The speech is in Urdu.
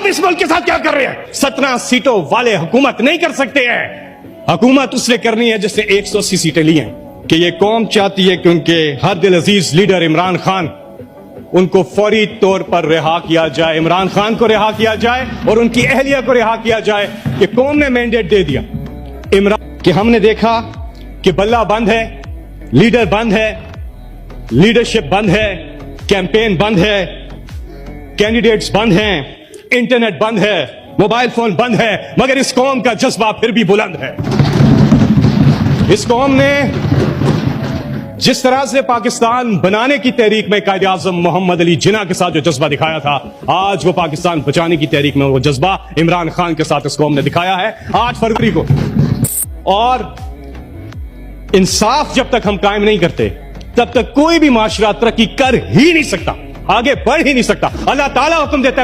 آپ اس ملک کے ساتھ کیا کر رہے ہیں؟ 17 سیٹوں والے حکومت نہیں کر سکتے ہیں. حکومت اس نے کرنی ہے جس نے 180 سیٹیں لی ہیں. کہ یہ قوم چاہتی ہے کہ ان کے ہر دل عزیز لیڈر عمران خان ان کو فوری طور پر رہا کیا جائے. عمران خان کو رہا کیا جائے اور ان کی اہلیہ کو رہا کیا جائے. کہ قوم نے مینڈیٹ دے دیا عمران کہ ہم نے دیکھا کہ بلہ بند ہے, لیڈر بند ہے, لیڈرشپ بند ہے, کیمپین بند ہے, کینڈیڈیٹس بند ہیں, انٹرنیٹ بند ہے, موبائل فون بند ہے, مگر اس قوم کا جذبہ پھر بھی بلند ہے. اس قوم نے جس طرح سے پاکستان بنانے کی تحریک میں قائد اعظم محمد علی جناح کے ساتھ جو جذبہ دکھایا تھا, آج وہ پاکستان بچانے کی تحریک میں وہ جذبہ عمران خان کے ساتھ اس قوم نے دکھایا ہے 8 فروری کو. اور انصاف جب تک ہم قائم نہیں کرتے تب تک کوئی بھی معاشرہ ترقی کر ہی نہیں سکتا, آگے بڑھ ہی نہیں سکتا. اللہ تعالیٰ حکم دیتا ہے